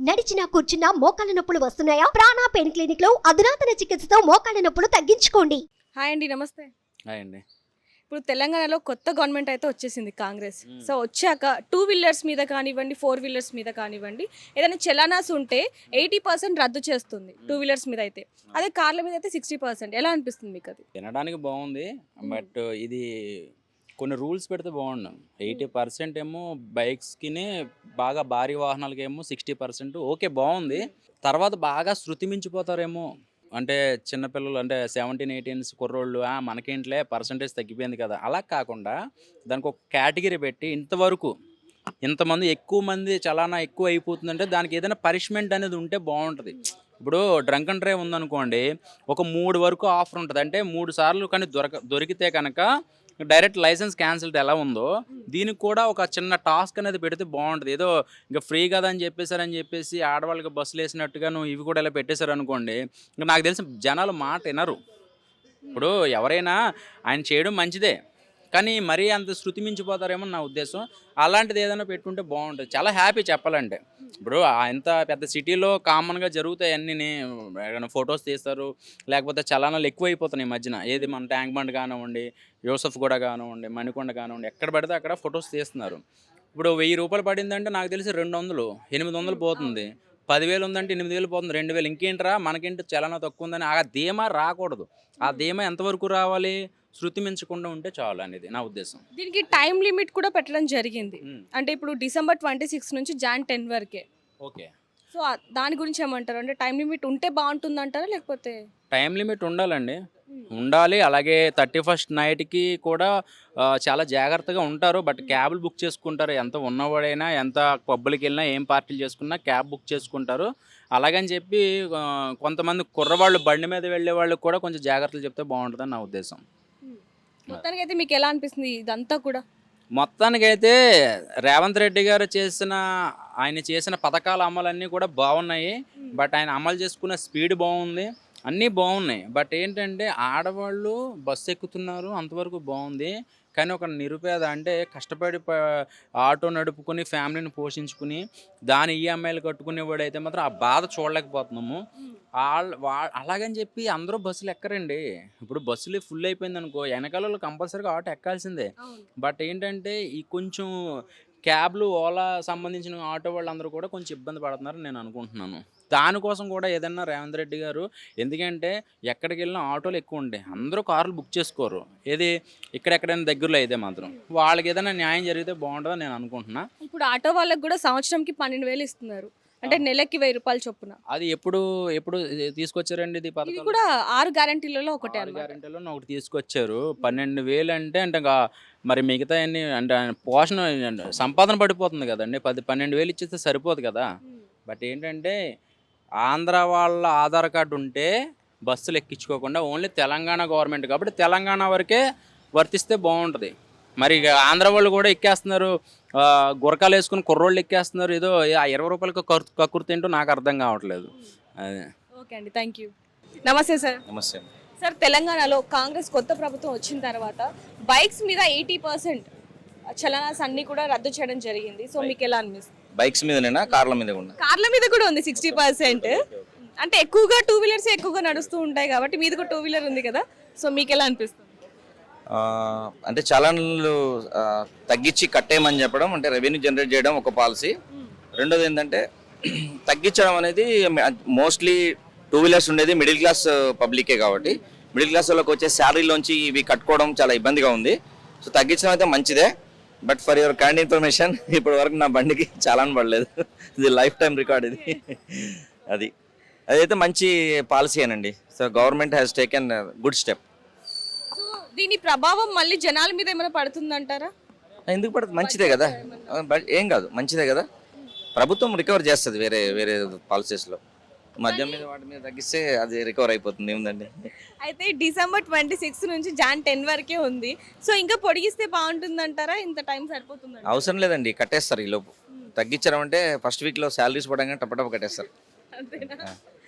నడిచినా కూర్చున్నా మోకాళ్ళ నొప్పులు వస్తున్నాయా? ప్రాణ పెయిన్ క్లినిక్ లో అధునాతన చికిత్సతో మోకాళ్ళ నొప్పులు తగ్గించుకోండి. హాయ్ అండి, నమస్తే. హాయ్ అండి. ఇప్పుడు తెలంగాణలో కొత్త గవర్నమెంట్ అయితే వచ్చేసింది కాంగ్రెస్. సో వచ్చాక 2 వీలర్స్ మీద కానివ్వండి, 4 వీలర్స్ మీద కానివ్వండి, ఏదైనా చలానాస్ ఉంటే 80% రద్దు చేస్తుంది 2 వీలర్స్ మీద అయితే. అదే కార్ల మీద అయితే 60%. ఎలా అనిపిస్తుంది మీకు అది? వినడానికి బాగుంది, బట్ ఇది కొన్ని రూల్స్ పెడితే బాగుండు. 80% ఏమో బైక్స్కి, బాగా భారీ వాహనాలకేమో 60%. ఓకే, బాగుంది. తర్వాత బాగా శృతి మించిపోతారేమో, అంటే చిన్నపిల్లలు, అంటే 17-18 కుర్రోళ్ళు, మనకేంట్లే పర్సంటేజ్ తగ్గిపోయింది కదా, అలా కాకుండా దానికి ఒక కేటగిరీ పెట్టి ఇంతమంది ఎక్కువ మంది చలానా ఎక్కువ అయిపోతుందంటే దానికి ఏదైనా పనిష్మెంట్ అనేది ఉంటే బాగుంటుంది. ఇప్పుడు డ్రంక్ అండ్ డ్రైవ్ ఉందనుకోండి, ఒక 3 వరకు ఆఫర్ ఉంటుంది. అంటే 3 సార్లు కానీ దొరికితే కనుక డైరెక్ట్ లైసెన్స్ క్యాన్సిల్డ్ ఎలా ఉందో, దీనికి కూడా ఒక చిన్న టాస్క్ అనేది పెడితే బాగుంటుంది. ఏదో ఇంకా ఫ్రీ కదా అని చెప్పేసి ఆడవాళ్ళకి బస్సులు వేసినట్టుగా నువ్వు ఇవి కూడా ఇలా పెట్టేశారు అనుకోండి, ఇంకా నాకు తెలిసి జనాలు మాట వినరు. ఇప్పుడు ఎవరైనా ఆయన చేయడం మంచిదే, కానీ మరీ అంత శృతి మించిపోతారేమో నా ఉద్దేశం. అలాంటిది ఏదైనా పెట్టుకుంటే బాగుంటుంది. చాలా హ్యాపీ చెప్పాలంటే. ఇప్పుడు ఎంత పెద్ద సిటీలో కామన్గా జరుగుతాయి అన్నీ, ఫొటోస్ తీస్తారు, లేకపోతే చలానాలు ఎక్కువ అయిపోతున్నాయి ఈ మధ్యన. ఏది మన ట్యాంక్ బండ్ కానివ్వండి, యూసఫ్ గూడ కానివ్వండి, మణికొండ కానివ్వండి, ఎక్కడ పడితే అక్కడ ఫొటోస్ తీస్తున్నారు. ఇప్పుడు 1000 రూపాయలు పడిందంటే నాకు తెలిసి 200, 800 పోతుంది. 10,000 ఉందంటే 8,000 పోతుంది, 2,000. ఇంకేంట్రా మనకేంటి చలానా తక్కువ ఉందని ఆ ధీమా రాకూడదు. ఆ ధీమా ఎంతవరకు రావాలి? శృతి మించకుండా ఉంటే చాలు అనేది నా ఉద్దేశం. దీనికి టైం లిమిట్ కూడా పెట్టడం జరిగింది. అంటే ఇప్పుడు డిసెంబర్ 26 నుంచి జాన్ 10 వరకే. ఓకే. సో దాని గురించి ఏమంటారు? అంటే టైం లిమిట్ ఉంటే బాగుంటుంది అంటారా, లేకపోతే? టైం లిమిట్ ఉండాలండి, ఉండాలి. అలాగే 31st నైట్కి కూడా చాలా జాగ్రత్తగా ఉంటారు. బట్ క్యాబ్లు బుక్ చేసుకుంటారు. ఎంత ఉన్నవాడైనా, ఎంత పబ్బులకి వెళ్ళినా, ఏం పార్టీలు చేసుకున్నా క్యాబ్ బుక్ చేసుకుంటారు. అలాగని చెప్పి కొంతమంది కుర్రవాళ్ళు బండి మీద వెళ్ళే వాళ్ళకి కూడా కొంచెం జాగ్రత్తలు చెప్తే బాగుంటుందని నా ఉద్దేశం. మొత్తానికి అయితే మీకు ఎలా అనిపిస్తుంది ఇదంతా కూడా? మొత్తానికైతే రేవంత్ రెడ్డి గారు ఆయన చేసిన పథకాల అమలన్నీ కూడా బాగున్నాయి. బట్ ఆయన అమలు చేసుకున్న స్పీడ్ బాగుంది, అన్నీ బాగున్నాయి. బట్ ఏంటంటే ఆడవాళ్ళు బస్సు ఎక్కుతున్నారు, అంతవరకు బాగుంది. కానీ ఒక నిరుపేద, అంటే కష్టపడి ఆటో నడుపుకొని ఫ్యామిలీని పోషించుకుని దాని ఈఎంఐలు కట్టుకునేవాడైతే మాత్రం ఆ బాధ చూడలేకపోతున్నాము. అలాగని చెప్పి అందరూ బస్సులు ఎక్కరండి. ఇప్పుడు బస్సులు ఫుల్ అయిపోయింది అనుకో, వెనకాల కంపల్సరీగా ఆటో ఎక్కాల్సిందే. బట్ ఏంటంటే ఈ కొంచెం క్యాబ్లు, ఓలా సంబంధించిన ఆటో వాళ్ళందరూ కూడా కొంచెం ఇబ్బంది పడుతున్నారని నేను అనుకుంటున్నాను. దానికోసం కూడా ఏదన్నా రేవంత్ రెడ్డి గారు, ఎందుకంటే ఎక్కడికి వెళ్ళినా ఆటోలు ఎక్కువ ఉంటాయి, అందరూ కార్లు బుక్ చేసుకోరు. ఏది ఇక్కడెక్కడైనా దగ్గరలో అయితే మాత్రం వాళ్ళకి ఏదైనా న్యాయం జరిగితే బాగుంటుందని నేను అనుకుంటున్నా. ఇప్పుడు ఆటో వాళ్ళకి కూడా సంవత్సరంకి 12,000 ఇస్తున్నారు, అంటే నెలకి 1000 రూపాయలు చొప్పున. అది ఎప్పుడు తీసుకొచ్చారండి ఇది పథకం? ఇది కూడా 6 గ్యారెంటీలలో ఒకటే. 6 గ్యారెంటీలో ఒకటి తీసుకొచ్చారు. 12,000 అంటే ఇంకా మరి మిగతా అన్ని అంటే పోషణ సంపాదన పడిపోతుంది కదండి. 12,000 ఇచ్చేస్తే సరిపోదు కదా. బట్ ఏంటంటే ఆంధ్ర వాళ్ళ ఆధార్ కార్డు ఉంటే బస్సులు ఎక్కించుకోకుండా ఓన్లీ తెలంగాణ గవర్నమెంట్ కాబట్టి తెలంగాణ వరకే వర్తిస్తే బాగుంటుంది. మరి ఆంధ్ర వాళ్ళు కూడా ఎక్కేస్తున్నారు, గురకాలు వేసుకుని కుర్రోళ్ళు ఎక్కేస్తున్నారు. ఏదో ఆ 20 రూపాయలకు కక్కుర్తి ఏంటో నాకు అర్థం కావట్లేదు. అదే. ఓకే అండి, థ్యాంక్ యూ. నమస్తే సార్. నమస్తే సార్, తెలంగాణలో కాంగ్రెస్ కొత్త ప్రభుత్వం వచ్చిన తర్వాత బైక్స్ మీద 80% చలనాస్ అన్ని కూడా రద్దు చేయడం జరిగింది. సో మీకు ఎలా అనిపిస్తుంది? బైక్స్ మీదనేనా, కార్ల మీద కూడా? కార్ల మీద కూడా ఉంది 60%. అంటే ఎక్కువగా 2 వీలర్స్ ఎక్కువగా నడుస్తూ ఉంటాయి కాబట్టి మీది కూడా 2 వీలర్ ఉంది కదా. సో మీకు ఎలా అనిపిస్తుంది? అంటే చలాన్లు తగ్గించి కట్టేయమని చెప్పడం, అంటే రెవెన్యూ జనరేట్ చేయడం ఒక పాలసీ. రెండోది ఏంటంటే తగ్గించడం అనేది మోస్ట్లీ 2 వీలర్స్ ఉండేది మిడిల్ క్లాస్ పబ్లికే కాబట్టి మిడిల్ క్లాస్ వాళ్ళకి వచ్చే శాలరీలోంచి ఇవి కట్టుకోవడం చాలా ఇబ్బందిగా ఉంది. సో తగ్గించడం అయితే మంచిదే. But for your kind information, ఇప్పటి వరకు నా బండికి చలాన్ పడలేదు. ఇది లైఫ్ టైం రికార్డ్ ఇది. అదైతే మంచి పాలసీ అనండి. So government has taken good step. So దీని ప్రభావం మళ్ళీ జనాల మీద ఏమైనా పడుతుందంటారా? ఎందుకు పడుతుంది? మంచిదే కదా, ఏం కాదు, మంచిదే కదా. ప్రభుత్వం రికవర్ చేస్తుంది వేరే వేరే పాలసీస్లో. మద్యం మీద వాటి మీద తగ్గిస్తే అది రికవర్ అయిపోతుంది. ఏముందండి. అయితే డిసెంబర్ 26 నుంచి జాన్ 10 వరకే ఉంది. సో ఇంకా పొడిగిస్తే బాగుంటుందంటారా? ఇంత టైం సరిపోతుందండి? అవసరం లేదండి, కట్టేస్తారు ఈ లోపు. తగ్గించడం అంటే ఫస్ట్ వీక్లో శాలరీస్ పడంగానే టపటప కట్టేస్తారు.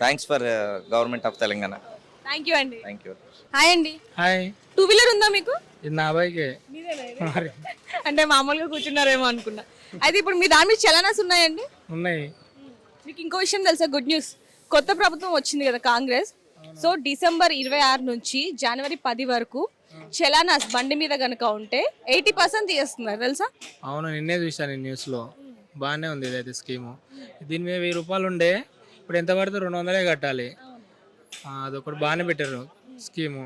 Thanks for government of Telangana. Thank you అండి. Thank you. హాయ్ అండి. హాయ్. 2 వీలర్ ఉందా మీకు? ఇది నా బైకే. అంటే మామూలుగా కూర్చున్నారేమో అనుకున్నా. అయితే ఇప్పుడు మీ దాని మీద చలనాస్ ఉన్నాయండి? ఉన్నాయి. మీకు ఇంకో విషయం తెలుసా, గుడ్ న్యూస్. కొత్త ప్రభుత్వం వచ్చింది కదా కాంగ్రెస్. సో డిసెంబర్ 26 నుంచి జనవరి 10 వరకు చలానాస్ బండి మీద కనుక ఉంటే 80% తీస్తున్నారు తెలుసా? అవును, నిన్నే చూశాను ఈ న్యూస్లో. బాగానే ఉంది ఇదైతే స్కీము. దీని మీద 1000 రూపాయలు ఉండే, ఇప్పుడు ఎంత పడితే 200 కట్టాలి. అదొకటి బాగానే పెట్టారు స్కీము.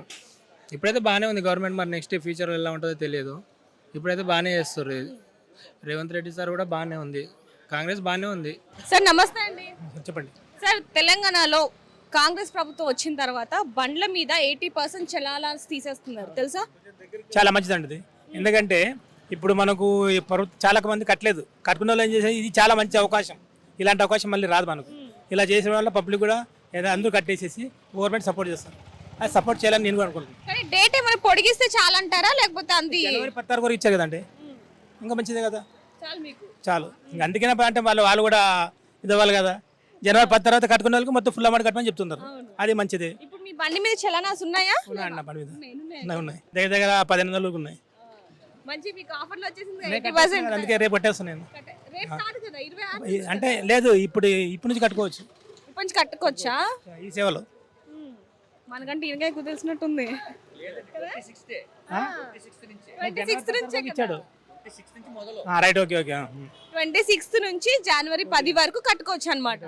ఇప్పుడైతే బాగానే ఉంది గవర్నమెంట్. మరి నెక్స్ట్ ఫ్యూచర్ ఎలా ఉంటుందో తెలియదు. ఇప్పుడైతే బాగానే చేస్తారు. రేవంత్ రెడ్డి సార్ కూడా బాగానే ఉంది. కాంగ్రెస్ బాగానే ఉంది. సార్ నమస్తే అండి. చెప్పండి సార్, తెలంగాణలో కాంగ్రెస్ ప్రభుత్వం వచ్చిన తర్వాత బండ్ల మీద 80% చలానాస్ తీసేస్తున్నారు తెలుసా? చాలా మంచిదండి ఇది. ఎందుకంటే ఇప్పుడు మనకు ఈ చాలా మంది కట్టలేదు. కట్టుకున్న వాళ్ళు ఏం చేసేది, ఇది చాలా మంచి అవకాశం. ఇలాంటి అవకాశం మళ్ళీ రాదు మనకు. ఇలా చేసిన వల్ల పబ్లిక్ కూడా అందరూ కట్టేసేసి గవర్నమెంట్ సపోర్ట్ చేస్తారు. అది సపోర్ట్ చేయాలని నేను కూడా అనుకుంటున్నాను. కానీ డేట్ ఏమైనా పొడిగిస్తే చాలంటారా, లేకపోతే అంది జనవరి 16 వరకు ఇచ్చారు కదండి, ఇంకా మంచిదే కదా, చాలు మీకు? చాలు. ఇంకా అందుకనే అంటే వాళ్ళు కూడా ఇది అవ్వాలి కదా. జనవరి 10 తర్వాత కట్టుకున్న వాళ్ళకి మొత్తం ఫుల్ అమౌంట్ కట్టమని చెప్తున్నారు. అది మంచిది. ఇప్పుడు మీ బండి మీద చలానాస్ ఉన్నాయా? ఉన్నాయండి, బండి మీద ఉన్నాయి. దగ్గర దగ్గర 15 వందల ఉన్నాయి. మంచి మీకు ఆఫర్లు వచ్చేసింది 80%. అందుకే రేపు పట్టేస్తాను నేను. రేపు కాదు కదా 26 అంటే లేదు, ఇప్పుడు నుంచి కట్టుకోవచ్చు ఇప్పటి నుంచి కట్టుకోవచ్చా ఈ సేవలో. మనకంటే ఈయనకే ఎక్కువ తెలిసినట్టుంది. 26 నుంచే ఇచ్చాడు. Right, okay okay. 26 నుంచి జనవరి 10 వరకు కట్టుకోవచ్చు అన్నమాట.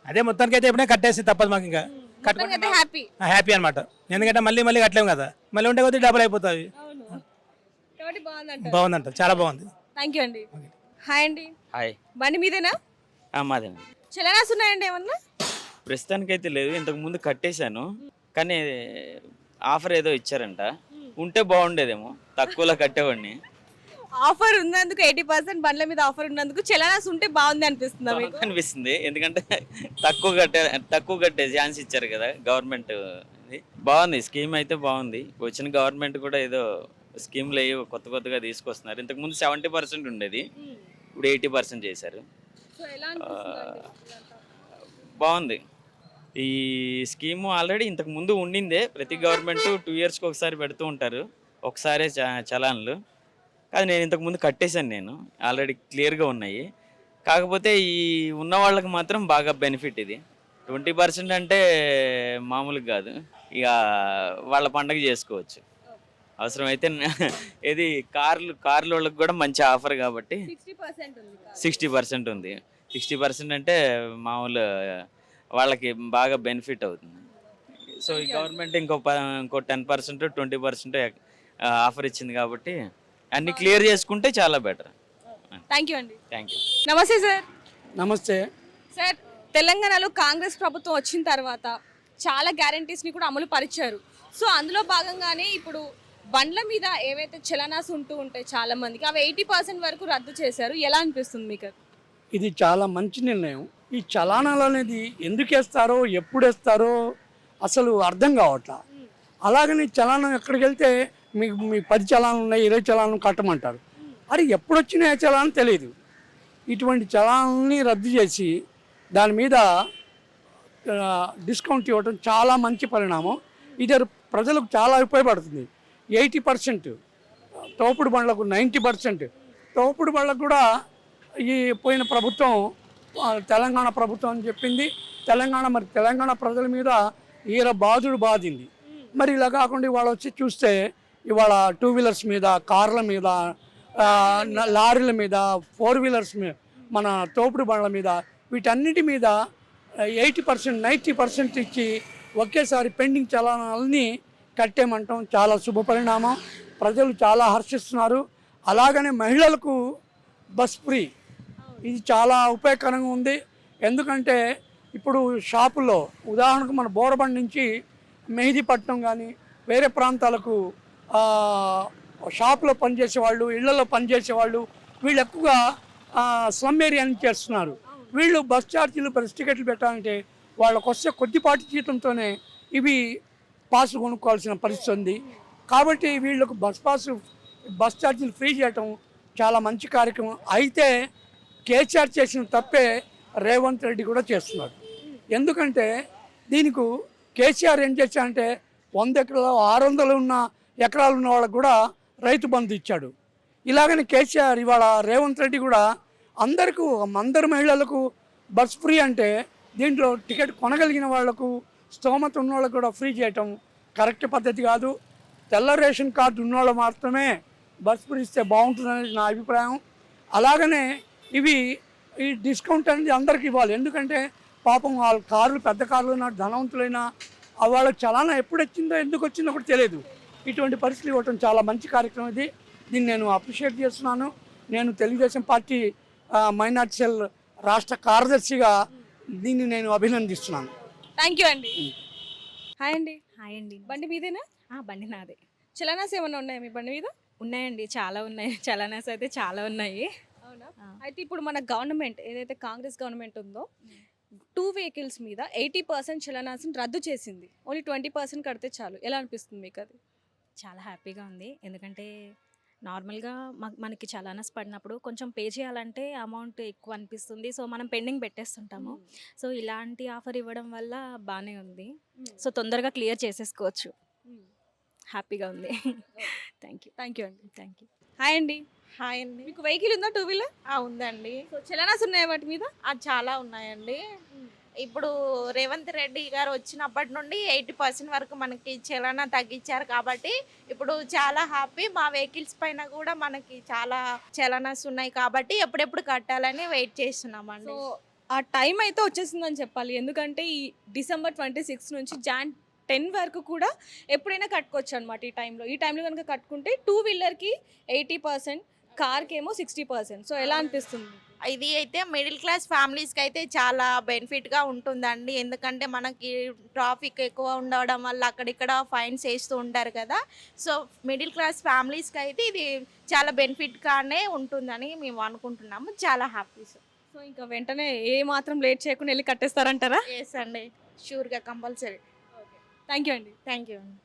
అదే మొత్తానికి అయితే ఎప్పుడైనా కట్టేసి తప్పదు మాకు. ఇంకా కట్టుకుంటే హ్యాపీ హ్యాపీ అనమాట. ఎందుకంటే మళ్ళీ కట్టలేము కదా, మళ్ళీ ఉంటే కొద్దిగా డబుల్ అయిపోతాయి. కాబట్టి బాగుందంట. బాగుందంట, చాలా బాగుంది. థ్యాంక్ యూ అండి. హాయ్ అండి. హాయ్. బండి మీదేనా? మాదే. చలనాస్ ఉన్నాయండి ఏమన్నా? ప్రస్తుతానికైతే లేదు, ఇంతకు ముందు కట్టేశాను. కానీ ఆఫర్ ఏదో ఇచ్చారంట, ఉంటే బాగుండేదేమో, తక్కువలో కట్టేవాడిని. ఆఫర్ ఉన్నందుకు 80% బండ్ల మీద ఆఫర్ ఉన్నందుకు చలనాస్ ఉంటే బాగుంది అనిపిస్తుందా మీకు? అనిపిస్తుంది, ఎందుకంటే తక్కువ కట్టే ఛాన్స్ ఇచ్చారు కదా గవర్నమెంట్. బాగుంది స్కీమ్ అయితే బాగుంది. వచ్చిన గవర్నమెంట్ కూడా ఏదో స్కీమ్లు అయ్యి కొత్తగా తీసుకొస్తున్నారు. ఇంతకుముందు 70% ఉండేది, ఇప్పుడు 80% చేశారు. బాగుంది ఈ స్కీము. ఆల్రెడీ ఇంతకు ముందు ఉండిందే, ప్రతి గవర్నమెంట్ 2 ఇయర్స్కి ఒకసారి పెడుతూ ఉంటారు, ఒకసారే చలాన్లు. కాదు, నేను ఇంతకుముందు కట్టేశాను, నేను ఆల్రెడీ క్లియర్గా ఉన్నాయి. కాకపోతే ఈ ఉన్న వాళ్ళకి మాత్రం బాగా బెనిఫిట్ ఇది. 20% అంటే మామూలుగా కాదు, ఇక వాళ్ళ పండగ చేసుకోవచ్చు. అవసరమైతే ఇది కార్ల వాళ్ళకి కూడా మంచి ఆఫర్ కాబట్టి 60% ఉంది. 60% అంటే మామూలు వాళ్ళకి బాగా బెనిఫిట్ అవుతుంది. సో ఈ గవర్నమెంట్ ఇంకో 10% 20% ఆఫర్ ఇచ్చింది కాబట్టి అన్ని క్లియర్ చేసుకుంటే చాలా బెటర్. థ్యాంక్ యూ అండి. Thank you. నమస్తే సార్. నమస్తే సార్, తెలంగాణలో కాంగ్రెస్ ప్రభుత్వం వచ్చిన తర్వాత చాలా గ్యారంటీస్ని కూడా అమలు పరిచారు. సో అందులో భాగంగానే ఇప్పుడు బండ్ల మీద ఏవైతే చలనాస్ ఉంటూ ఉంటాయి చాలా మందికి, అవి 80% వరకు రద్దు చేశారు. ఎలా అనిపిస్తుంది మీకు? ఇది చాలా మంచి నిర్ణయం. ఈ చలానాలు అనేది ఎందుకు వేస్తారో ఎప్పుడు వేస్తారో అసలు అర్థం కావట్లా. అలాగని చలానం ఎక్కడికి వెళ్తే మీ 10 చలానాలు ఉన్నాయి, 20 చలానాలు కట్టమంటారు. అది ఎప్పుడు వచ్చినా ఏ చలానం తెలియదు. ఇటువంటి చలానాలని రద్దు చేసి దాని మీద డిస్కౌంట్ ఇవ్వడం చాలా మంచి పరిణామం. ఇది ప్రజలకు చాలా ఉపయోగపడుతుంది. 80% తోపుడు బండ్లకు 90%. తోపుడు బండ్లకు కూడా ఈ పోయిన ప్రభుత్వం తెలంగాణ ప్రభుత్వం అని చెప్పింది. తెలంగాణ ప్రజల మీద బాధింది. మరి ఇలా కాకుండా ఇవాళ వచ్చి చూస్తే ఇవాళ 2 వీలర్స్ మీద, కార్ల మీద, లారీల మీద, 4 వీలర్స్ మీద, మన తోపుడు బండ్ల మీద, వీటన్నిటి మీద 80% 90% ఇచ్చి ఒకేసారి పెండింగ్ చలానాలని కట్టేమంటాం చాలా శుభ పరిణామం. ప్రజలు చాలా హర్షిస్తున్నారు. అలాగనే మహిళలకు బస్ ఫ్రీ, ఇది చాలా ఉపయోగకరంగా ఉంది. ఎందుకంటే ఇప్పుడు షాపుల్లో ఉదాహరణకు మన బోరబండి నుంచి మెహిదీపట్నం కానీ వేరే ప్రాంతాలకు షాపులో పనిచేసేవాళ్ళు, ఇళ్లలో పనిచేసేవాళ్ళు, వీళ్ళు ఎక్కువగా స్లమ్ ఏరియా నుంచి చేస్తున్నారు. వీళ్ళు బస్ ఛార్జీలు బస్ టికెట్లు పెట్టాలంటే వాళ్ళకు వస్తే కొద్దిపాటి జీతంతోనే ఇవి పాస్ కొనుక్కోవాల్సిన పరిస్థితి ఉంది. కాబట్టి వీళ్ళకు బస్ ఛార్జీలు ఫ్రీ చేయటం చాలా మంచి కార్యక్రమం. అయితే కేసీఆర్ చేసిన తప్పే రేవంత్ రెడ్డి కూడా చేస్తున్నాడు. ఎందుకంటే దీనికి కేసీఆర్ ఏం చేశాడంటే 100 ఎకరాలు 600 ఎకరాలు ఉన్న వాళ్ళకు కూడా రైతు బంధు ఇచ్చాడు. ఇలాగని కేసీఆర్ ఇవాళ రేవంత్ రెడ్డి కూడా అందరి మహిళలకు బస్ ఫ్రీ అంటే దీంట్లో టికెట్ కొనగలిగిన వాళ్లకు, స్తోమత ఉన్న వాళ్ళకు కూడా ఫ్రీ చేయటం కరెక్ట్ పద్ధతి కాదు. తెల్ల రేషన్ కార్డు ఉన్నవాళ్ళు మాత్రమే బస్ ఫ్రీ ఇస్తే బాగుంటుందనేది నా అభిప్రాయం. అలాగనే ఈ డిస్కౌంట్ అనేది అందరికీ ఇవ్వాలి. ఎందుకంటే పాపం వాళ్ళ కార్లు, పెద్ద కార్లు ఉన్న ధనవంతులైనా వాళ్ళకి చలానా ఎప్పుడు వచ్చిందో ఎందుకు వచ్చిందో కూడా తెలియదు. ఇటువంటి పరిస్థితులు ఇవ్వటం చాలా మంచి కార్యక్రమం ఇది. దీన్ని నేను అప్రిషియేట్ చేస్తున్నాను. నేను తెలుగుదేశం పార్టీ మైనార్టీ సెల్ రాష్ట్ర కార్యదర్శిగా దీన్ని నేను అభినందిస్తున్నాను. థ్యాంక్ యూ అండి. హాయ్ అండి. హాయ్ అండి. బండి మీదేనా? బండి నాదే. చలనాస్ ఏమైనా ఉన్నాయా మీ బండి మీద? ఉన్నాయండి, చాలా ఉన్నాయి. చలనాస్ అయితే చాలా ఉన్నాయి. అవునా? అయితే ఇప్పుడు మన గవర్నమెంట్ ఏదైతే కాంగ్రెస్ గవర్నమెంట్ ఉందో 2 వెహికల్స్ మీద 80% చలనాస్ని రద్దు చేసింది. ఓన్లీ 20% కడితే చాలు. ఎలా అనిపిస్తుంది మీకు అది? చాలా హ్యాపీగా ఉంది. ఎందుకంటే నార్మల్గా మనకి చలానాస్ పడినప్పుడు కొంచెం పే చేయాలంటే అమౌంట్ ఎక్కువ అనిపిస్తుంది. సో మనం పెండింగ్ పెట్టేస్తుంటాము. సో ఇలాంటి ఆఫర్ ఇవ్వడం వల్ల బాగానే ఉంది. సో తొందరగా క్లియర్ చేసేసుకోవచ్చు. హ్యాపీగా ఉంది. Thank you. థ్యాంక్ యూ అండి. Thank you. హాయ్ అండి. హాయ్ అండి. మీకు వెహికల్ ఉందా 2 వీలర్? ఉందండి. సో చలనాస్ ఉన్నాయా వాటి మీద? చాలా ఉన్నాయండి. ఇప్పుడు రేవంత్ రెడ్డి గారు వచ్చినప్పటి నుండి 80% వరకు మనకి చలానా తగ్గించారు కాబట్టి ఇప్పుడు చాలా హ్యాపీ. మా వెహికల్స్ పైన కూడా మనకి చాలా చలానాస్ ఉన్నాయి కాబట్టి ఎప్పుడెప్పుడు కట్టాలని వెయిట్ చేస్తున్నామండి. సో ఆ టైం అయితే వచ్చేసిందని చెప్పాలి. ఎందుకంటే ఈ December 26 నుంచి Jan 10 వరకు కూడా ఎప్పుడైనా కట్టుకోవచ్చు అనమాట. ఈ టైంలో కనుక కట్టుకుంటే 2 వీలర్కి 80%, కార్కి ఏమో 60%. సో ఎలా అనిపిస్తుంది? ఇది అయితే మిడిల్ క్లాస్ ఫ్యామిలీస్కి అయితే చాలా బెనిఫిట్గా ఉంటుందండి. ఎందుకంటే మనకి ట్రాఫిక్ ఎక్కువ ఉండడం వల్ల అక్కడిక్కడ ఫైన్స్ వేస్తూ ఉంటారు కదా. సో మిడిల్ క్లాస్ ఫ్యామిలీస్కి అయితే ఇది చాలా బెనిఫిట్గానే ఉంటుందని మేము అనుకుంటున్నాము. చాలా హ్యాపీ. సో ఇంకా వెంటనే ఏ మాత్రం లేట్ చేయకుండా వెళ్ళి కట్టేస్తారంటారా? ఎస్ అండి, షూర్గా కంపల్సరీ. థ్యాంక్ యూ అండి. థ్యాంక్ యూ అండి.